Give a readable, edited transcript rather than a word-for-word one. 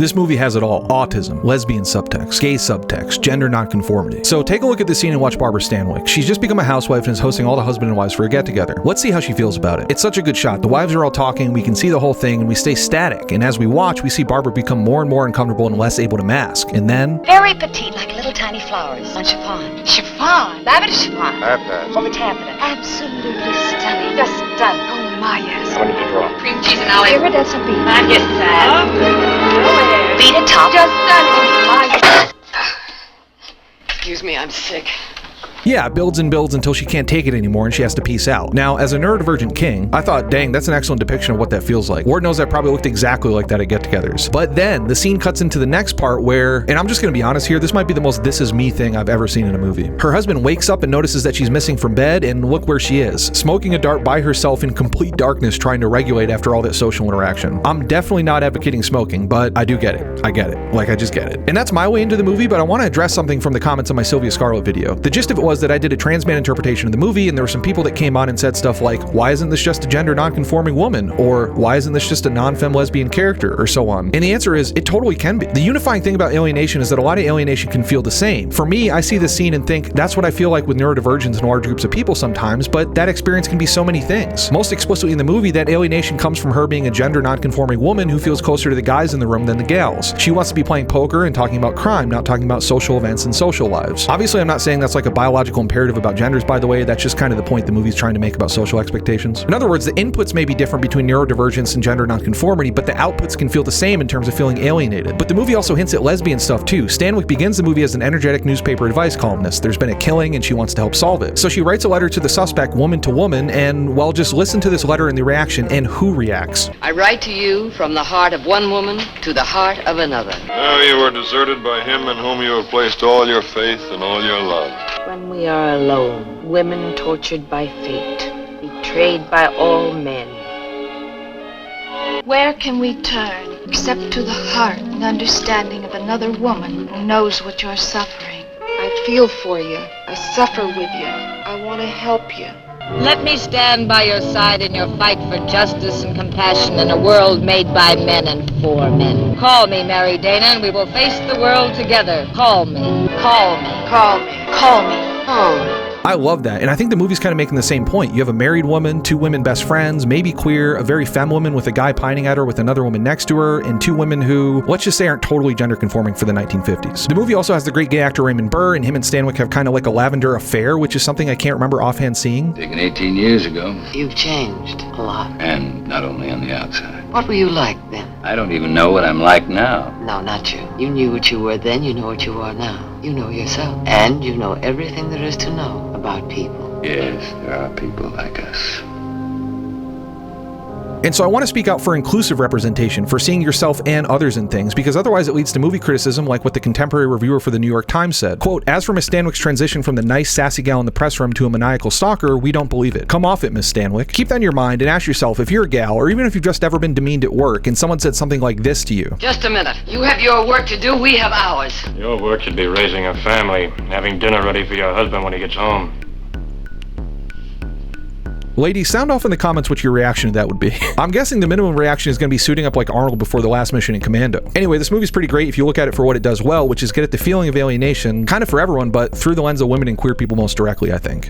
This movie has it all. Autism, lesbian subtext, gay subtext, gender nonconformity. So take a look at this scene and watch Barbara Stanwyck. She's just become a housewife and is hosting all the husband and wives for a get-together. Let's see how she feels about it. It's such a good shot. The wives are all talking, we can see the whole thing, and we stay static. And as we watch, we see Barbara become more and more uncomfortable and less able to mask. And then... very petite, like little tiny flowers on chiffon. Chiffon? Lavender chiffon. Over taffeta. Absolutely stunning. Just stunning. Oh my, yes. What did you draw? Cream cheese and olive. Iridescent beef. I'm getting sad. Beat a top. Just stunning. Excuse me, I'm sick. Yeah, it builds and builds until she can't take it anymore and she has to peace out. Now, as a neurodivergent king, I thought, dang, that's an excellent depiction of what that feels like. Lord knows that probably looked exactly like that at get-togethers. But then, the scene cuts into the next part where, and I'm just gonna be honest here, this might be the most this is me thing I've ever seen in a movie. Her husband wakes up and notices that she's missing from bed, and look where she is, smoking a dart by herself in complete darkness, trying to regulate after all that social interaction. I'm definitely not advocating smoking, but I do get it. I get it. Like, I just get it. And that's my way into the movie, but I want to address something from the comments on my Sylvia Scarlett video. The gist of it was that I did a trans man interpretation of the movie, and there were some people that came on and said stuff like, why isn't this just a gender non-conforming woman? Or why isn't this just a non-femme lesbian character? Or so on. And the answer is, it totally can be. The unifying thing about alienation is that a lot of alienation can feel the same. For me, I see this scene and think, that's what I feel like with neurodivergence and large groups of people sometimes, but that experience can be so many things. Most explicitly in the movie, that alienation comes from her being a gender non-conforming woman who feels closer to the guys in the room than the gals. She wants to be playing poker and talking about crime, not talking about social events and social lives. Obviously, I'm not saying that's like a biological imperative about genders, by the way. That's just kind of the point the movie's trying to make about social expectations. In other words, the inputs may be different between neurodivergence and gender nonconformity, but the outputs can feel the same in terms of feeling alienated. But the movie also hints at lesbian stuff too. Stanwyck begins the movie as an energetic newspaper advice columnist. There's been a killing and she wants to help solve it. So she writes a letter to the suspect, woman to woman, and well, just listen to this letter and the reaction, and who reacts. I write to you from the heart of one woman to the heart of another. Now you were deserted by him in whom you have placed all your faith and all your love. When we are alone, women tortured by fate, betrayed by all men. Where can we turn except to the heart and understanding of another woman who knows what you're suffering? I feel for you. I suffer with you. I want to help you. Let me stand by your side in your fight for justice and compassion in a world made by men and for men. Call me, Mary Dana, and we will face the world together. Call me. Call me. Call me. Call me. Oh. I love that, and I think the movie's kind of making the same point. You have a married woman, two women best friends, maybe queer, a very femme woman with a guy pining at her with another woman next to her, and two women who, let's just say, aren't totally gender conforming for the 1950s. The movie also has the great gay actor Raymond Burr, and him and Stanwyck have kind of like a lavender affair, which is something I can't remember offhand seeing. Taken 18 years ago. You've changed a lot. And not only on the outside. What were you like then? I don't even know what I'm like now. No, not you. You knew what you were then, you know what you are now. You know yourself. And you know everything there is to know about people. Yes, there are people like us. And so I want to speak out for inclusive representation, for seeing yourself and others in things, because otherwise it leads to movie criticism like what the contemporary reviewer for the New York Times said. Quote, as for Miss Stanwyck's transition from the nice, sassy gal in the press room to a maniacal stalker, we don't believe it. Come off it, Miss Stanwyck. Keep that in your mind and ask yourself, if you're a gal, or even if you've just ever been demeaned at work and someone said something like this to you. Just a minute. You have your work to do, we have ours. Your work should be raising a family, having dinner ready for your husband when he gets home. Ladies, sound off in the comments what your reaction to that would be. I'm guessing the minimum reaction is going to be suiting up like Arnold before the last mission in Commando. Anyway, this movie's pretty great if you look at it for what it does well, which is get at the feeling of alienation, kind of for everyone, but through the lens of women and queer people most directly, I think.